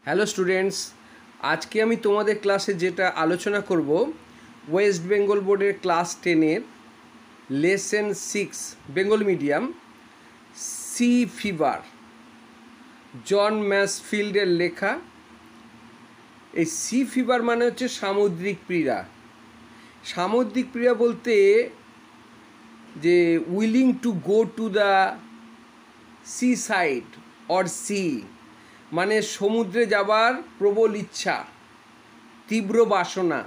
Hello students, আজকে আমি তোমাদের ক্লাসে যেটা আলোচনা করব ওয়েস্ট বেঙ্গল বোর্ডের ক্লাস 10-এর lesson 6 Bengal medium sea fever, John ম্যাসফিল্ডের লেখা। এই সি ফিভার মানে হচ্ছে সামুদ্রিক পীড়া। সামুদ্রিক পীড়া বলতে যে willing to go to the sea side or sea, মানে সমুদ্রে যাবার প্রবল ইচ্ছা, তীব্র বাসনা।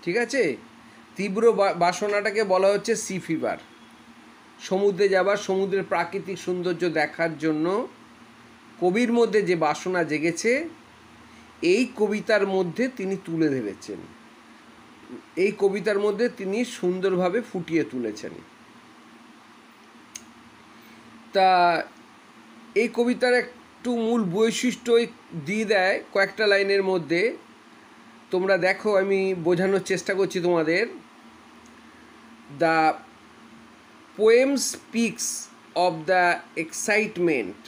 ঠিক আছে, তীব্র বাসনাটাকে বলা হচ্ছে সি ফিভার। সমুদ্রে যাবার, সমুদ্রের প্রাকৃতিক সৌন্দর্য দেখার জন্য কবির মধ্যে যে বাসনা জেগেছে, এই কবিতার মধ্যে তিনি তুলে ধরেছেন, এই কবিতার মধ্যে তিনি সুন্দরভাবে ফুটিয়ে তুলেছেন। তা এই কবিতার একটু মূল বৈশিষ্ট্য দিয়ে দেয় কয়েকটা লাইনের মধ্যে। তোমরা দেখো, আমি বোঝানোর চেষ্টা করছি তোমাদের। The poem speaks of the excitement,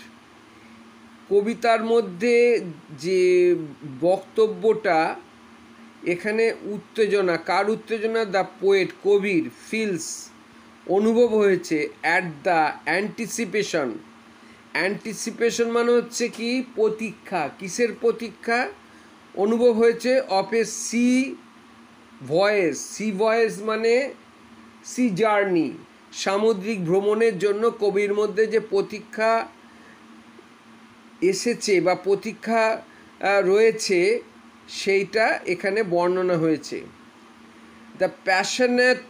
কবিতার মধ্যে যে বক্তব্যটা, এখানে উত্তেজনা, কার উত্তেজনা? দ্য পোয়েট, কবির, ফিলস, অনুভব হয়েছে, অ্যাট দ্য অ্যান্টিসিপেশন। অ্যান্টিসিপেশন মানে হচ্ছে কি? প্রতীক্ষা। কিসের প্রতীক্ষা? অনুভব হয়েছে of a sea voice. Sea voice মানে সি জার্নি, সামুদ্রিক ভ্রমণের জন্য কবির মধ্যে যে প্রতীক্ষা এসেছে বা প্রতীক্ষা রয়েছে, সেইটা এখানে বর্ণনা হয়েছে। The passionate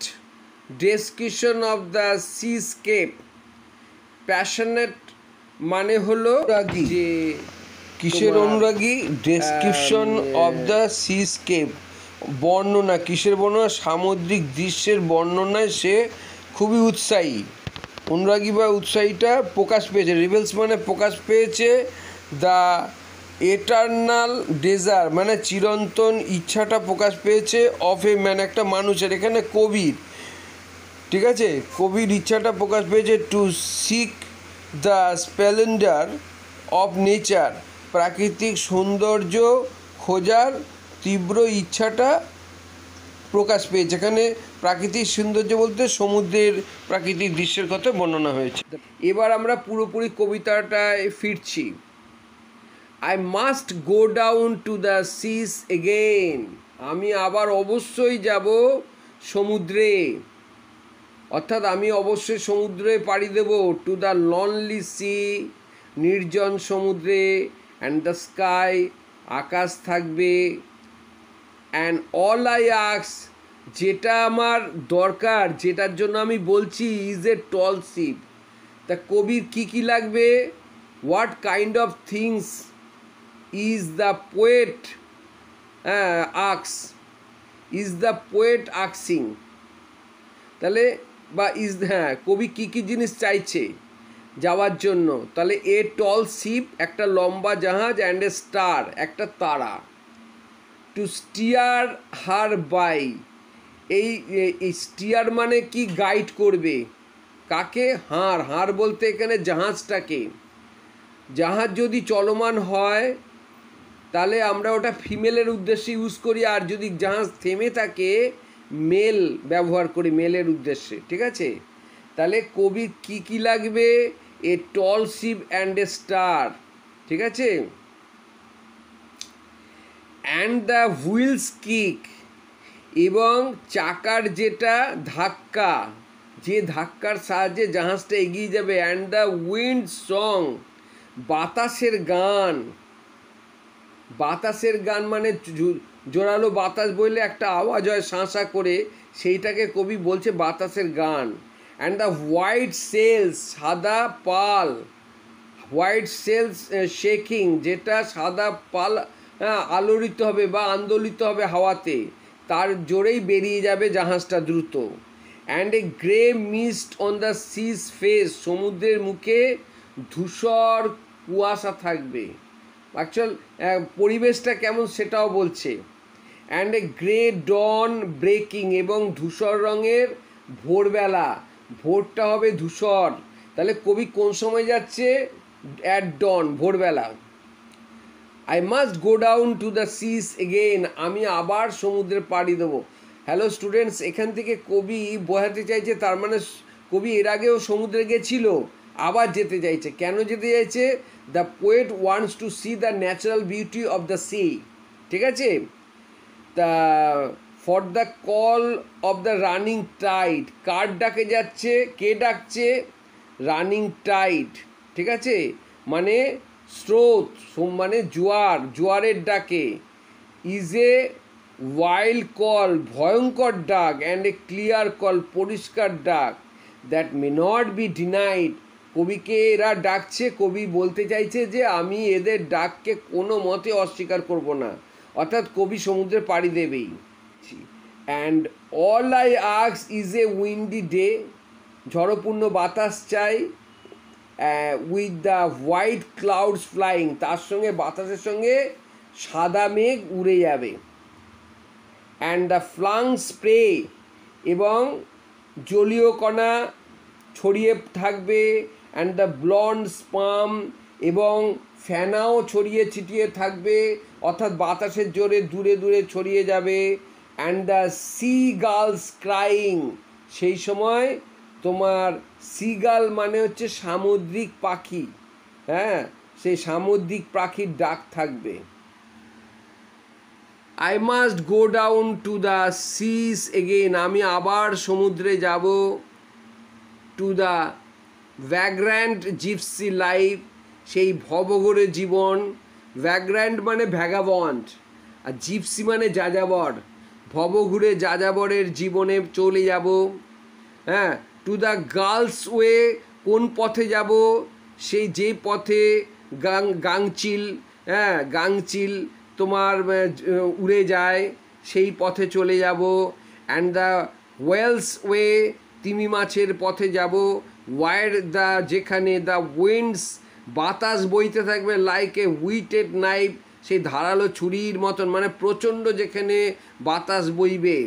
description of the seascape. Passionate মানে হলো যে কিসের অনুরাগী? ডেসক্রিপশন অফ দ্য সিস্কেপ, বর্ণনা। কিসের বর্ণনা? সামুদ্রিক দৃশ্যের বর্ণনায় সে খুবই উৎসাহী। অনুরাগী বা উৎসাহীটা প্রকাশ পেয়েছে। রিভেলস মানে প্রকাশ পেয়েছে। দ্য এটার্নাল ডেজার মানে চিরন্তন ইচ্ছাটা প্রকাশ পেয়েছে। অফ এ ম্যান, একটা মানুষের, এখানে কবির। ঠিক আছে, কবির ইচ্ছাটা প্রকাশ পেয়েছে। To seek the Splendor of nature, প্রাকৃতিক সৌন্দর্য খোঁজার তীব্র ইচ্ছাটা প্রকাশ পেয়েছে। এখানে প্রাকৃতিক সৌন্দর্য বলতে সমুদ্রের প্রাকৃতিক দৃশ্যের কথা বর্ণনা হয়েছে। এবার আমরা পুরোপুরি কবিতাটায় ফিরছি। I must go down to the seas again, আমি আবার অবশ্যই যাব সমুদ্রে, অর্থাৎ আমি অবশ্যই সমুদ্রে পাড়ি দেব। টু দ্য লনলি সি, নির্জন সমুদ্রে। অ্যান্ড দ্য স্কাই, আকাশ থাকবে। অ্যান্ড অল আই আস্ক, যেটা আমার দরকার, যেটার জন্য আমি বলছি, ইজ এ টল শিপ। তা কবির কী কী লাগবে? What kind of things is the poet asks, is the poet আক্সিং। তাহলে বা ইজ, কবি কী কী জিনিস চাইছে যাওয়ার জন্য? তাহলে এ টল শিপ, একটা লম্বা জাহাজ। অ্যান্ড এ স্টার, একটা তারা। টু স্টিয়ার হার বাই, এই স্টিয়ার মানে কি? গাইড করবে। কাকে? হার বলতে এখানে জাহাজটাকে। জাহাজ যদি চলমান হয় তাহলে আমরা ওটা ফিমেলের উদ্দেশ্যে ইউজ করি, আর যদি জাহাজ থেমে থাকে মেল ব্যবহার করি, মেলের উদ্দেশ্যে। ঠিক আছে, তাহলে কবি কি কি লাগবে? এ tall ship and a star. ঠিক আছে, অ্যান্ড দ্য হুইলস কিক, এবং চাকার যেটা ধাক্কা, যে ধাক্কার সাহায্যে জাহাজটা এগিয়ে যাবে। অ্যান্ড দ্য উইন্ড সং, বাতাসের গান। বাতাসের গান মানে জোরালো বাতাস বইলে একটা আওয়াজ হয় শাঁসা করে, সেইটাকে কবি বলছে বাতাসের গান। অ্যান্ড দ্য হোয়াইট সেলস, সাদা পাল। হোয়াইট সেলস শেকিং, যেটা সাদা পাল আলোড়িত হবে বা আন্দোলিত হবে হাওয়াতে, তার জোরেই বেরিয়ে যাবে জাহাজটা দ্রুত। And a grey mist on the sea's face, সমুদ্রের মুখে ধূসর কুয়াশা থাকবে। অ্যাকচুয়াল পরিবেশটা কেমন সেটাও বলছে। And a grey dawn breaking, এবং ধূসর রঙের ভোরবেলা, ভোরটা হবে ধূসর। তাহলে কবি কোন সময় যাচ্ছে? অ্যাট ডন, ভোরবেলা। I must go down to the seas again, আমি আবার সমুদ্রে পাড়ি দেবো। হ্যালো স্টুডেন্টস, এখান থেকে কবি বোঝাতে চাইছে তার মানে কবি এর আগেও সমুদ্রে গেছিল, আবার যেতে চাইছে। কেন যেতে চাইছে? The poet wants to see the natural beauty of the sea. ঠিক আছে, তা for the call of the running tide, কার ডাকে যাচ্ছে, কে ডাকছে? Running tide. ঠিক আছে, মানে স্রোত, মানে জোয়ার, জোয়ারের ডাকে। ইজ এ ওয়াইল্ড কল, ভয়ঙ্কর ডাক, অ্যান্ড এ ক্লিয়ার কল, পরিষ্কার ডাক, that may not be denied. কবিকে এরা ডাকছে, কবি বলতে চাইছে যে আমি এদের ডাককে কোনো মতে অস্বীকার করব না, অর্থাৎ কবি সমুদ্রে পাড়ি দেবেই। And all I ask is a windy day, ঝড়পূর্ণ বাতাস চাই, with the white clouds flying, তার সঙ্গে বাতাসের সঙ্গে সাদা মেঘ উড়ে যাবে। অ্যান্ড দ্য ফ্লাং স্প্রে, এবং জলীয় কণা ছড়িয়ে থাকবে। অ্যান্ড দ্য ব্লন্ড স্পাম, এবং ফেনাও ছড়িয়ে ছিটিয়ে থাকবে, অর্থাৎ বাতাসের জোরে দূরে দূরে ছড়িয়ে যাবে। And the sea girls crying, সেই সময় তোমার সিগাল মানে হচ্ছে সামুদ্রিক পাখি, হ্যাঁ, সেই সামুদ্রিক পাখির ডাক থাকবে। I must go down to the seas again, আমি আবার সমুদ্রে যাব। To the vagrant gypsy life, সেই ভবঘুরে জীবন। ভ্যাগ্র্যান্ট মানে ভ্যাগাবন্ড, আর জিপসি মানে যাযাবর, ভবঘুরে যাযাবরের জীবনে চলে যাব। হ্যাঁ, টু দ্য গার্লস ওয়ে, কোন পথে যাব? সেই যে পথে গাংচিল, হ্যাঁ, গাংচিল তোমার উড়ে যায়, সেই পথে চলে যাব। অ্যান্ড দ্য ওয়েলস ওয়ে, তিমি মাছের পথে যাব। ওয়াইড দ্য, যেখানে দ্য উইন্ডস, বাতাস বইতে থাকবে, লাইক এ হুইটেড নাইফ, সেই ধারালো ছুরির মতন, মানে প্রচণ্ড যেখানে বাতাস বইবে।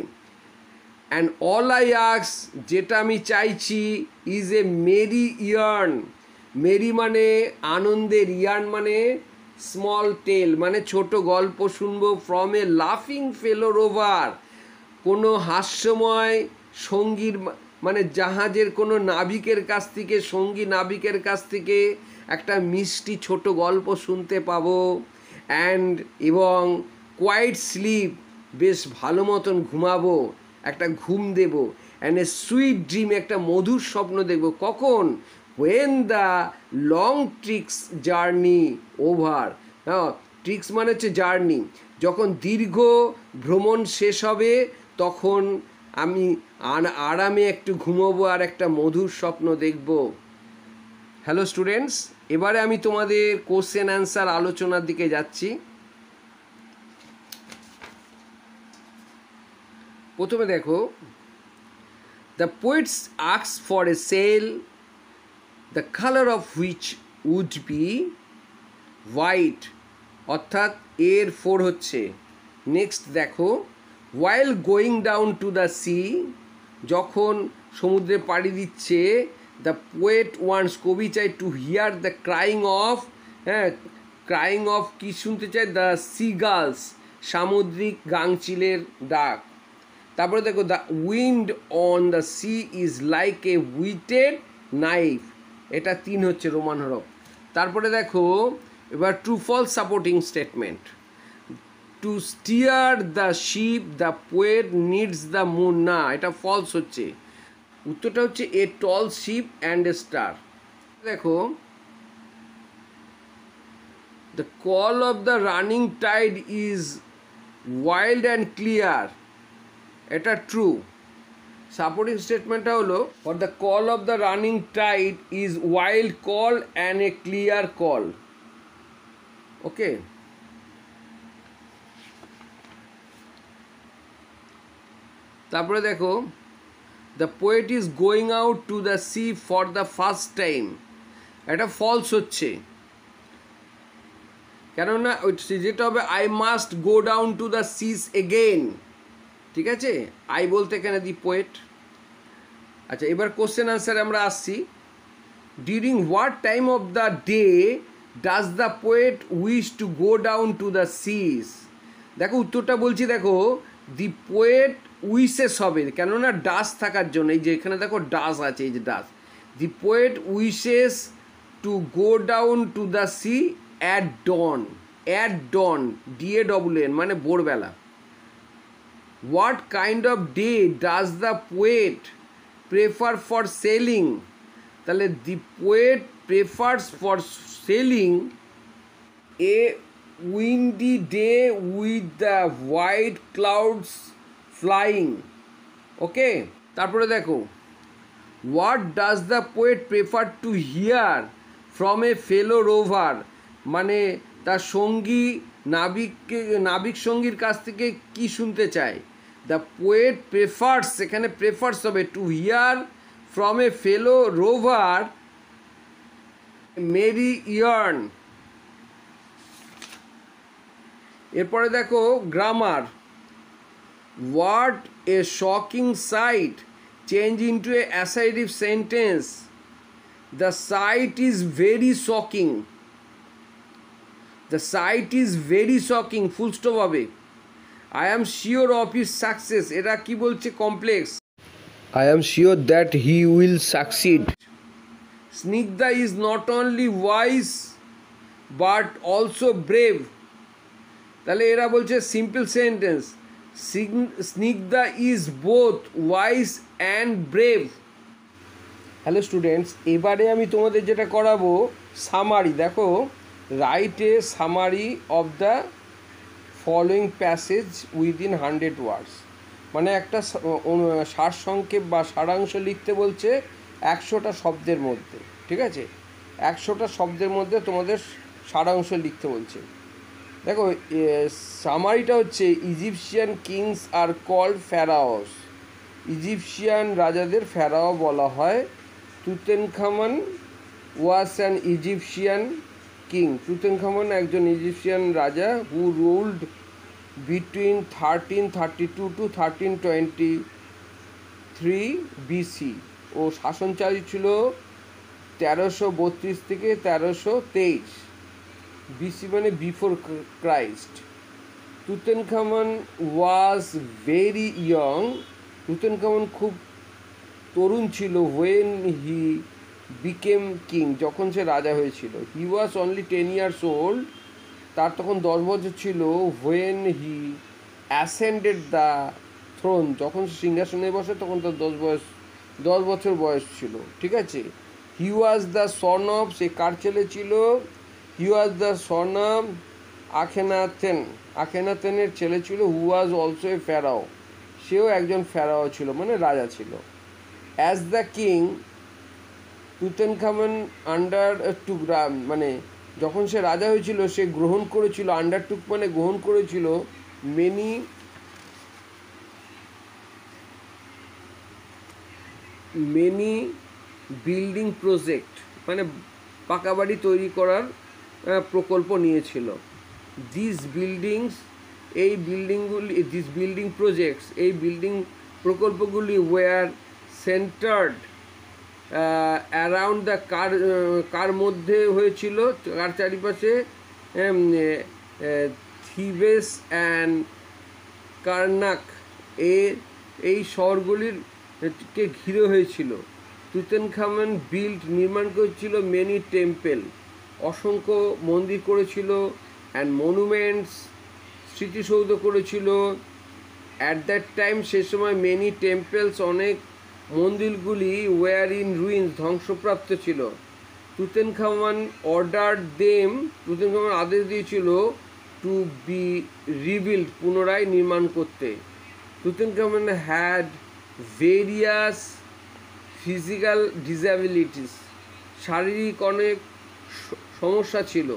অ্যান্ড অল আই আস্ক, যেটা আমি চাইছি, is a merry yarn, merry মানে আনন্দের, ইয়ার্ন মানে স্মল টেল, মানে ছোট গল্প শুনবো। ফ্রম এ লাফিং ফেলো রোভার, কোনো হাস্যময় সঙ্গীর, মানে জাহাজের কোনো নাবিকের কাছ থেকে, সঙ্গী নাবিকের কাছ থেকে একটা মিষ্টি ছোট গল্প শুনতে পাবো। অ্যান্ড এবং কোয়াইট স্লিপ, বেশ ভালো মতন ঘুমাবো, একটা ঘুম দেব। অ্যান্ড এ সুইট ড্রিম, একটা মধুর স্বপ্ন দেখব। কখন? When the long tricks journey over, হ্যাঁ, ট্রিক্স মানে হচ্ছে জার্নি, যখন দীর্ঘ ভ্রমণ শেষ হবে তখন আমি আরামে একটু ঘুমোবো আর একটা মধুর স্বপ্ন দেখব। হ্যালো স্টুডেন্টস, এবারে আমি তোমাদের কোশ্চেন অ্যান্সার আলোচনার দিকে যাচ্ছি। প্রথমে দেখো, the poets ask for a sail, the colour of which would be white, অর্থাৎ এর 4 হচ্ছে। নেক্সট দেখো, while going down to the sea, যখন সমুদ্রে পাড়ি দিচ্ছে, দ্য পোয়েট ওয়ান্টস, কবি চাই, to hear the crying of, হ্যাঁ, ক্রাইং অফ কি শুনতে চাই? দ্য সি গার্লস, সামুদ্রিক গাংচিলের ডাক। তারপরে দেখো, the wind on the sea is like a whetted knife, এটা 3 হচ্ছে রোমান হরফ। তারপরে দেখো এবার true false supporting statement. To steer the ship the poet needs the moon, না, এটা ফলস হচ্ছে। উত্তরটা হচ্ছে a tall ship and a star. দেখো, the call of the running tide is wild and clear, এটা ট্রু। সাপোর্টিং স্টেটমেন্টটা হলো, for the call of the running tide is wild call and a clear call. Okay, তারপরে দেখো, the poet is going out to the sea for the first time, এটা false হচ্ছে, কেননা যেটা হবে I must go down to the seas again. ঠিক আছে, I বলতে এখানে দি পোয়েট। আচ্ছা, এবার কোশ্চেন আনসারে আমরা আসছি। During what time of the day does the poet wish to go down to the seas? দেখো উত্তরটা বলছি, দেখো দি পোয়েট উইশেস হবে, কেননা ডাস থাকার জন্য। এই যে এখানে দেখো ডাস আছে, এই যে does. The poet wishes to go down to the sea at dawn. At dawn, DAWN, মানে ভোরবেলা। What kind of day does the poet prefer for sailing? তাহলে the poet prefers for sailing a windy day with the white clouds flying. Okay, তারপরে দেখো, what does the poet prefer to hear from a fellow rover? মানে তার সঙ্গী নাবিক সঙ্গীর কাছ থেকে কি শুনতে চায়? দ্য পোয়েট প্রেফার্স, এখানে প্রেফার্স হবে, to hear from a fellow rover merry yarn. এরপরে দেখো grammar. What a shocking sight change into a assertive sentence? The sight is very shocking. The sight is very shocking, full stop হবে। I am sure of his success, এটা কি বলছে? Complex. I am sure that he will succeed. Snigdha is not only wise but also brave. তাহলে এরা বলছে simple sentence, Snigdha is both wise and brave. Hello students, এবারে আমি তোমাদের যেটা করাবো সামারি। দেখো, write a summary of the following passage within 100 ওয়ার্ডস। মানে একটা সারসংক্ষেপ বা সারাংশ লিখতে বলছে 100টা শব্দের মধ্যে। ঠিক আছে, 100টা শব্দের মধ্যে তোমাদের সারাংশ লিখতে বলছে। দেখো, সামারিটা হচ্ছে, Egyptian kings are called pharaohs. Egyptian রাজাদের ফ্যারাও বলা হয়। Tutankhamun was an Egyptian king. Tutankhamun একজন ইজিপশিয়ান রাজা who ruled between 1332 to 1323 BC। ও শাসন চালিয়েছিল 1332 থেকে 1323 BC, মানে before Christ. Tutankhamun was very young. Tutankhamun খুব তরুণ ছিল। হোয়েন হি বিকেম কিং, যখন সে রাজা হয়েছিল। হি ওয়াজ অনলি 10 years old, তার তখন 10 বছর ছিল। হোয়েন হি অ্যাসেন্ডেড দ্য থ্রোন, যখন সে সিংহাসনে বসে তখন তার 10 বছর বয়স ছিল। ঠিক আছে। হি ওয়াজ দ্য সন অফ, সে কার ছেলে ছিল? He was the son of Akhenaten, আখেনাতেনের ছেলে ছিল। হু ওয়াজ অলসো এ ফ্যারাও, সেও একজন ফ্যারাও ছিল, মানে রাজা ছিল। অ্যাজ দ্য কিং তুতেনখামন আন্ডারটুক, মানে যখন সে রাজা হয়েছিল সে গ্রহণ করেছিল, আন্ডারটুক মানে গ্রহণ করেছিল, মেনি বিল্ডিং প্রজেক্ট, মানে পাকা বাড়ি তৈরি করার প্রকল্প নিয়েছিল। দিস বিল্ডিং প্রজেক্টস, এই বিল্ডিং প্রকল্পগুলি ওয়ার সেন্টার্ড অ্যারাউন্ড দ্য কার মধ্যে হয়েছিল, কার চারিপাশে? থিবেস অ্যান্ড কার্নাক, এই শহরগুলির কে ঘিরে হয়েছিল। তুতেনখামন নির্মাণ করেছিল মেনি টেম্পেল, অসংখ্য মন্দির করেছিল। অ্যান্ড মনুমেন্টস, স্মৃতিসৌধ করেছিল। অ্যাট দ্যাট টাইম, সে সময় মেনি টেম্পলস, অনেক মন্দিরগুলি ওয়ার ইন রুইন্স, ধ্বংসপ্রাপ্ত ছিল। তুতেনখামন অর্ডার দেম, তুতেনখামন আদেশ দিয়েছিল টু বি রিবিল্ড, পুনরায় নির্মাণ করতে। Tutankhamun had various physical disabilities, শারীরিক অনেক সমস্যা ছিল।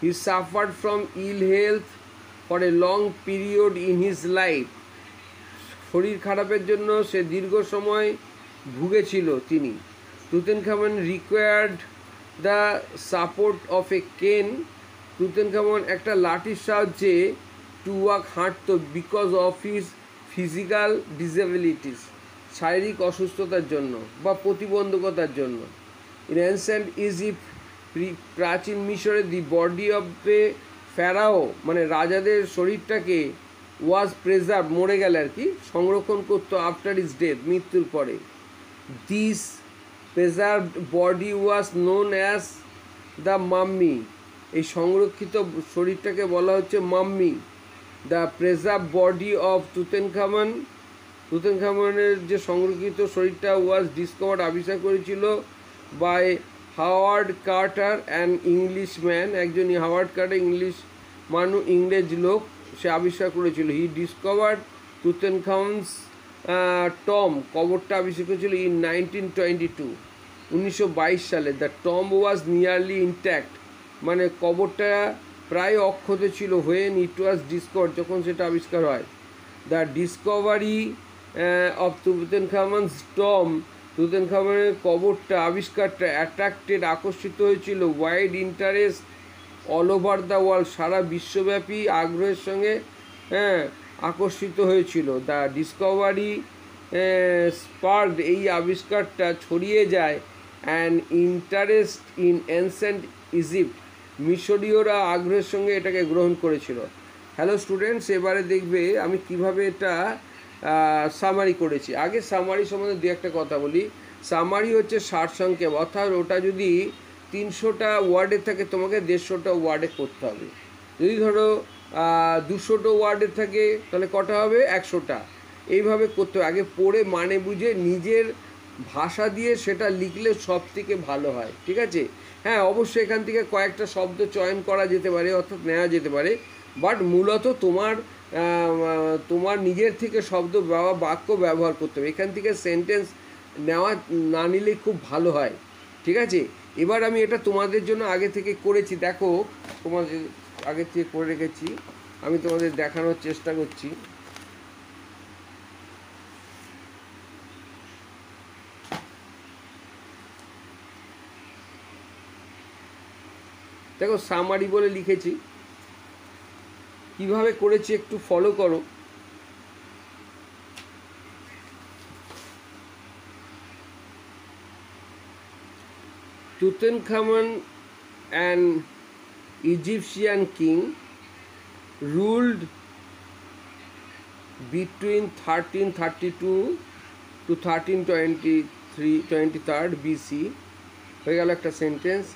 He suffered from ill health for a long period in his life, শরীর খারাপের জন্য সে দীর্ঘ সময় ভুগেছিল তিনি। Tutankhamun required the support of a cane, Tutankhamun একটা লাঠির সাহায্যে টু ওয়াক হাঁটত, because of his physical disabilities, শারীরিক অসুস্থতার জন্য বা প্রতিবন্ধকতার জন্য। ইন অ্যানসেন্ট ইজিপ্ট প্রাচীন মিশরে দি বডি অফ এ ফ্যারাও মানে রাজাদের শরীরটাকে ওয়াজ প্রেজার্ভ মরে গেলে আর কি সংরক্ষণ করতো আফটার ইজ ডেথ মৃত্যুর পরে। This preserved body was known as the mummy, এই সংরক্ষিত শরীরটাকে বলা হচ্ছে mummy. The preserve body of তুতেনখামেনের যে সংরক্ষিত শরীরটা ওয়াজ ডিসকভার্ড আবিষ্কার করেছিল by Howard Carter an Englishman, একজন হাওয়ার্ড কার্টার ইংরেজ লোক, সে আবিষ্কার করেছিল। হি ডিসকভার্ড তুতেনখামেনস টম, কবরটা আবিষ্কার করেছিল ইন 1922, 1922 সালে। The Tom was nearly intact, মানে কবরটা প্রায় অক্ষত ছিল। হোয়েন ইট ওয়াজ ডিসকভার্ড, যখন সেটা আবিষ্কার হয়। The discovery of Tutankhamun's tomb, তুতেনখামেনের কবরটা আবিষ্কারটা অ্যাট্রাক্টেড আকর্ষিত হয়েছিল wide interest all over the world, সারা বিশ্বব্যাপী আগ্রহের সঙ্গে আকর্ষিত হয়েছিল। দ্য ডিসকভারি স্পার্কড, এই আবিষ্কারটা ছড়িয়ে যায় an interest in ancient Egypt, মিশরীয়রা আগ্রহের সঙ্গে এটাকে গ্রহণ করেছিল। হ্যালো স্টুডেন্টস, এবারে দেখবে আমি কিভাবে এটা সামারি করেছি। আগে সামারি সম্বন্ধে দু একটা কথা বলি। সামারি হচ্ছে সারসংক্ষেপ, অর্থাৎ ওটা যদি 300টা ওয়ার্ডে থাকে তোমাকে 150টা ওয়ার্ডে করতে হবে। যদি ধরো 200টা ওয়ার্ডে থাকে তাহলে কটা হবে? 100টা। এইভাবে করতে হবে। আগে পড়ে মানে বুঝে নিজের ভাষা দিয়ে সেটা লিখলে সব থেকে ভালো হয়, ঠিক আছে? হ্যাঁ, অবশ্যই এখান থেকে কয়েকটা শব্দ চয়ন করা যেতে পারে, অর্থাৎ নেওয়া যেতে পারে, বাট মূলত তোমার নিজের থেকে শব্দ বা বাক্য ব্যবহার করতে হবে। এখান থেকে সেন্টেন্স নেওয়া না নিলে খুব ভালো হয়, ঠিক আছে? এবার আমি এটা তোমাদের জন্য আগে থেকে করেছি, দেখো তোমাদের আগে থেকে করে রেখেছি, আমি তোমাদের দেখানোর চেষ্টা করছি। দেখো সামারি বলে লিখেছি, কিভাবে করেছি একটু ফলো করো। Tutankhamun, an Egyptian king, ruled between 1332 to 1323 BC, হয়ে গেল একটা সেন্টেন্স।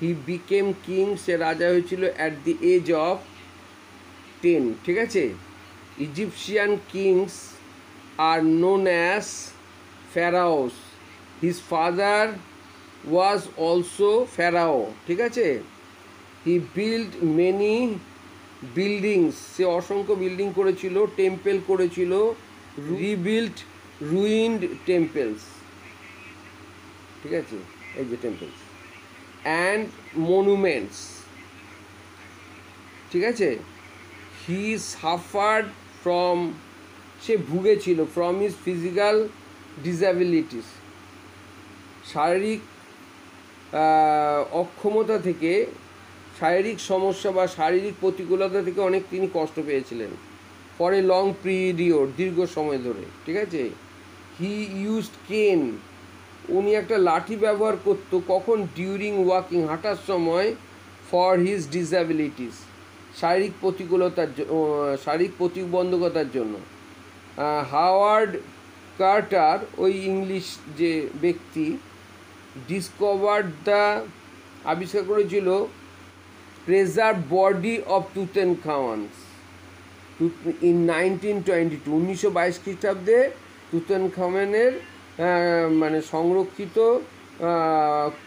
হি বিকেম কিং, সে রাজা হয়েছিল অ্যাট দি এজ অফ 10, ঠিক আছে? Egyptian kings are known as pharaohs, his father was also pharaoh, ঠিক আছে? হি বিল্ড মেনি বিল্ডিংস, সে অসংখ্য বিল্ডিং করেছিল, টেম্পেল করেছিল, রিবিল্ড রুইন্ড টেম্পেলস, ঠিক আছে? এই যে টেম্পেলস অ্যান্ড মনুমেন্টস, ঠিক আছে? হি সাফার্ড ফ্রম, সে ভুগেছিল, ফ্রম হিজ ফিজিক্যাল ডিসএবিলিটিস, শারীরিক অক্ষমতা থেকে, শারীরিক সমস্যা বা শারীরিক প্রতিকূলতা থেকে অনেক তিনি কষ্ট পেয়েছিলেন। ফর এ লং পিরিয়ড, দীর্ঘ সময় ধরে, ঠিক আছে? হি ইউজড কেন, উনি একটা লাঠি ব্যবহার করতো, কখন? ডিউরিং ওয়াকিং, হাঁটার সময়। ফর হিজ ডিসএবিলিটিস, শারীরিক শারীরিক প্রতিবন্ধকতার জন্য। হাওয়ার্ড কার্টার, ওই ইংলিশ যে ব্যক্তি, ডিসকভার্ড দ্য, আবিষ্কার করেছিল প্রেজার্ভ বডি অফ তুতেনখামেনস ইন 1922, 1922 খ্রিস্টাব্দে তুতেনখামেনের মানে সংরক্ষিত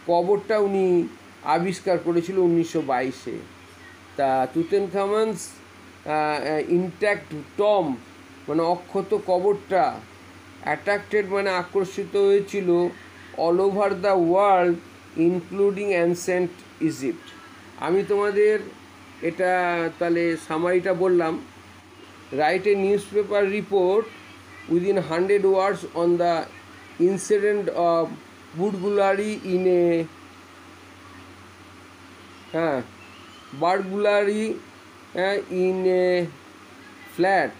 কবরটা উনি আবিষ্কার করেছিল 1922-এ। তা তুতেনখামেনস ইনট্যাক্ট টম, মানে অক্ষত কবরটা, অ্যাট্রাক্টেড মানে আকর্ষিত হয়েছিল all over the world including ancient Egypt. আমি তোমাদের এটা তাহলে সামারিটা বললাম। Write a newspaper report within 100 words on the incident of burglary in a burglary in a flat,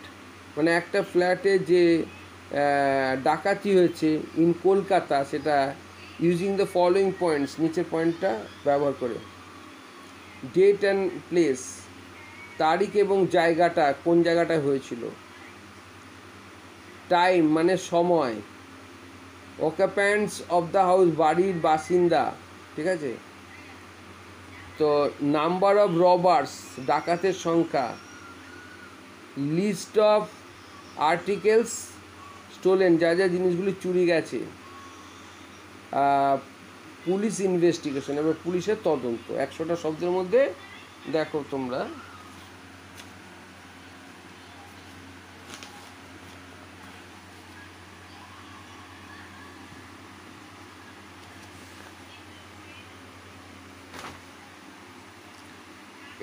মানে একটা ফ্ল্যাটে যে ডাকাতি হয়েছে ইন কলকাতা, সেটা ইউজিং দ্য ফলোয়িং পয়েন্টস, নিচের পয়েন্টটা ব্যবহার করে। ডেট অ্যান্ড প্লেস, তারিখ এবং জায়গাটা, কোন জায়গাটায় হয়েছিল। টাইম মানে সময়। অকুপ্যান্টস অফ দ্য হাউস, বাড়ির বাসিন্দা, ঠিক আছে। তো নাম্বার অফ রবার্স, ডাকাতের সংখ্যা। লিস্ট অফ আর্টিকেলস স্টোলেন, যা যা জিনিসগুলি চুরি গেছে। পুলিশ ইনভেস্টিগেশন, এবার পুলিশের তদন্ত। 100টা শব্দের মধ্যে দেখো তোমরা।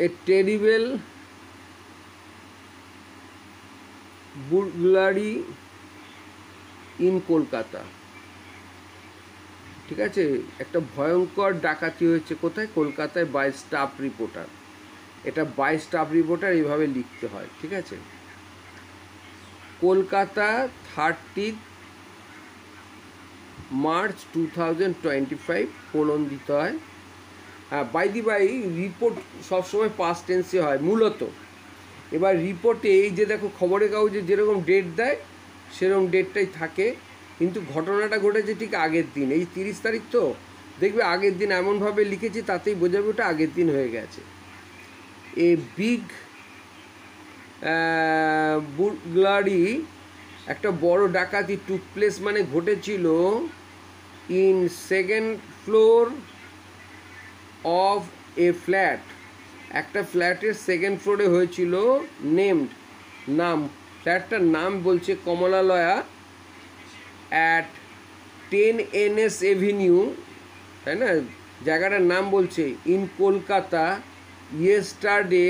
A terrible burglary in Kolkata, ঠিক আছে। একটা ভয়ঙ্কর ডাকাতি হয়েছে কোথায়? কলকাতায়, বাই স্টাফ রিপোর্টার। এটা বাই স্টাফ রিপোর্টার এইভাবে লিখতে হয়, ঠিক আছে। কলকাতা 30 মার্চ 2025 কোলন দিতে হয়। হ্যাঁ, বাই দি বাই রিপোর্ট সবসময় পাস্ট টেন্সে হয় মূলত। এবার রিপোর্টে এই যে দেখো খবরের কাগজে যেরকম ডেট দেয় সেরকম ডেটটাই থাকে, কিন্তু ঘটনাটা ঘটেছে ঠিক আগের দিন। এই 30 তারিখ তো, দেখবে আগের দিন এমনভাবে লিখেছি তাতেই বোঝাবে ওটা আগের দিন হয়ে গেছে। এ বিগ বুরগ্লারি, একটা বড় ডাকাতি, টুক প্লেস মানে ঘটেছিল, in second floor of A flat, একটা ফ্ল্যাটের সেকেন্ড ফ্লোরে হয়েছিল। নেমড, নাম, ফ্ল্যাটটার নাম বলছে কমলালয়া অ্যাট 10 NS এভিনিউ, তাই না, জায়গাটার নাম বলছে ইন কলকাতা। ইয়েস্টারডে,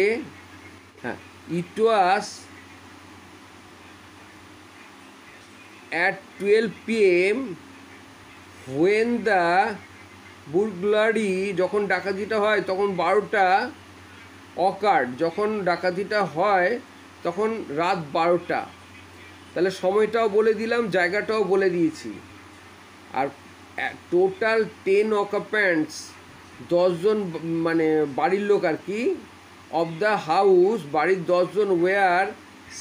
হ্যাঁ, it was at 12 PM when the burglary, যখন ডাকাতিটা হয় তখন 12টা অকার্ড, যখন ডাকাতিটা হয় তখন রাত 12টা। তাহলে সময়টাও বলে দিলাম, জায়গাটাও বলে দিয়েছি। আর টোটাল 10 অকুপ্যান্টস, 10 জন মানে বাড়ির লোক আর কি, অফ দ্য হাউস, বাড়ির 10 জন ওয়ার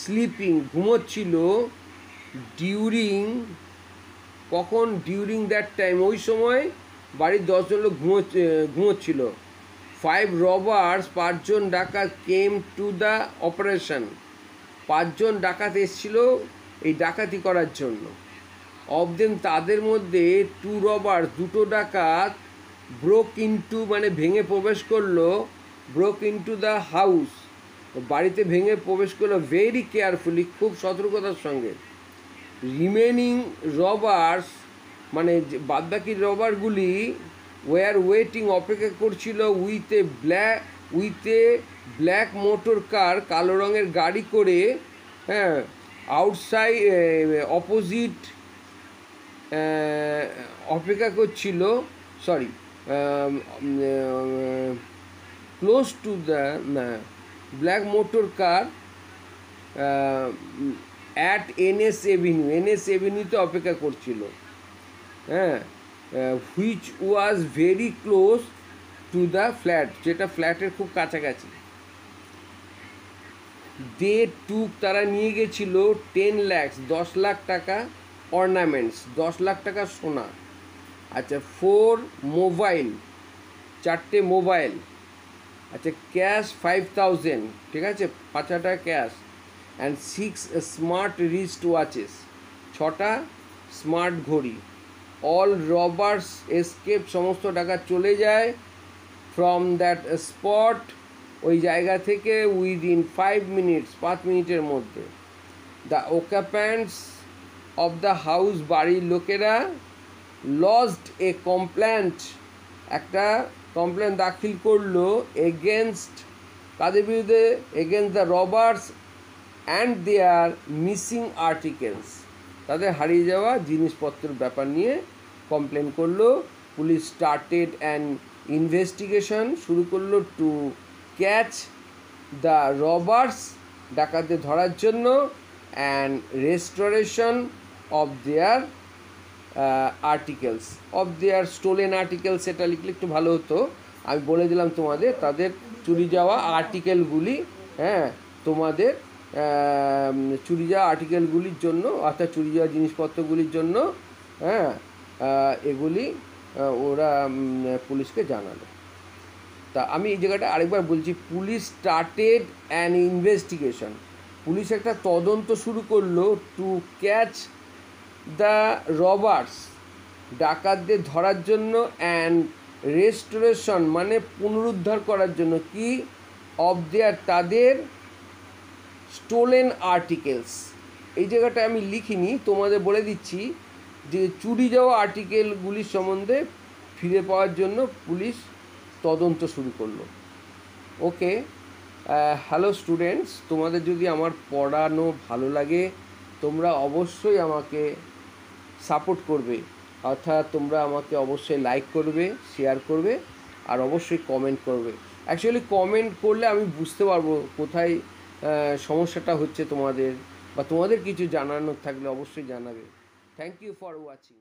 স্লিপিং, ঘুমোচ্ছিল। ডিউরিং, কখন? ডিউরিং দ্যাট টাইম, ওই সময় বাড়ির 10 জন লোক ঘুমোচ্ছিল। 5 রবার্স, 5 জন ডাকাত, কেম টু দ্য অপারেশন, 5 জন ডাকাত এসেছিল এই ডাকাতি করার জন্য। অফ দেম, তাদের মধ্যে 2 রবার্স, 2টো ডাকাত, ব্রোক ইনটু মানে ভেঙে প্রবেশ করলো, ব্রোক ইনটু দ্য হাউস, বাড়িতে ভেঙে প্রবেশ করলো, ভেরি কেয়ারফুলি, খুব সতর্কতার সঙ্গে। রিমেনিং রবার্স মানে বাদবাকি রবারগুলি ওয়ার ওয়েটিং, অপেক্ষা করছিল, with a black motor car, কালো রঙের গাড়ি করে, হ্যাঁ, আউটসাইড অপোজিট অপেক্ষা করছিল, sorry, close to the black motor car at NS Avenue, NS এভিনিউতে অপেক্ষা করছিল, হ্যাঁ, which was very close to the flat, যেটা ফ্ল্যাটের খুব কাছাকাছি। দে টুক, তারা নিয়ে গেছিল 10 lakhs, 10 লাখ টাকা, অর্নামেন্টস, 10 লাখ টাকা সোনা। আচ্ছা, 4 মোবাইল, 4টে মোবাইল। আচ্ছা, ক্যাশ 5000, ঠিক আছে, 5,000 টাকা cash. And 6 smart wrist watches, 6টা স্মার্ট ঘড়ি। অল রবার্স এসকেপ, সমস্ত টাকা চলে যায় ফ্রম দ্যাট স্পট, ওই জায়গা থেকে, উইদিন 5 মিনিটস, 5 মিনিটের মধ্যে। দ্য অকুপ্যান্টস অফ দ্য হাউস, বাড়ির লোকেরা, লজড এ কমপ্লেন্ট, একটা কমপ্লেন দাখিল করলো, এগেনস্ট, তাদের বিরুদ্ধে, against the robbers and their missing articles, তাদের হারিয়ে যাওয়া জিনিসপত্রের ব্যাপার নিয়ে কমপ্লেন করলো। পুলিশ স্টার্টেড অ্যান ইনভেস্টিগেশন, শুরু করলো টু ক্যাচ দ্য রবার্স, ডাকাতদের ধরার জন্য, and restoration of their articles of their stolen articles, এটা লিখলে একটু ভালো হতো। আমি বলে দিলাম তোমাদের তাদের চুরি যাওয়া আর্টিকেলগুলি, হ্যাঁ, তোমাদের চুরি যাওয়া আর্টিকেলগুলির জন্য অর্থাৎ চুরি যাওয়া জিনিসপত্রগুলির জন্য, হ্যাঁ, এগুলি ওরা পুলিশকে জানালো। তা আমি এই জায়গাটা আরেকবার বলছি, police started an investigation, police একটা তদন্ত শুরু করলো টু ক্যাচ দ্য রবার্স, ডাকাতদের ধরার জন্য, অ্যান্ড রেস্টোরেশন মানে পুনরুদ্ধার করার জন্য, কি অফ দেয়ার তাদের স্টোলেন আর্টিকেলস। এই জায়গাটা আমি লিখিনি, তোমাদের বলে দিচ্ছি যে চুরি যাওয়া আর্টিকেলগুলির সম্বন্ধে ফিরে পাওয়ার জন্য পুলিশ তদন্ত শুরু করলো। ওকে, হ্যালো স্টুডেন্টস, তোমাদের যদি আমার পড়ানো ভালো লাগে তোমরা অবশ্যই আমাকে সাপোর্ট করবে, অর্থাৎ তোমরা আমাকে অবশ্যই লাইক করবে, শেয়ার করবে, আর অবশ্যই কমেন্ট করবে। অ্যাকচুয়ালি কমেন্ট করলে আমি বুঝতে পারবো কোথায় সমস্যাটা হচ্ছে তোমাদের, বা তোমাদের কিছু জানানোর থাকলে অবশ্যই জানাবে। Thank you for watching.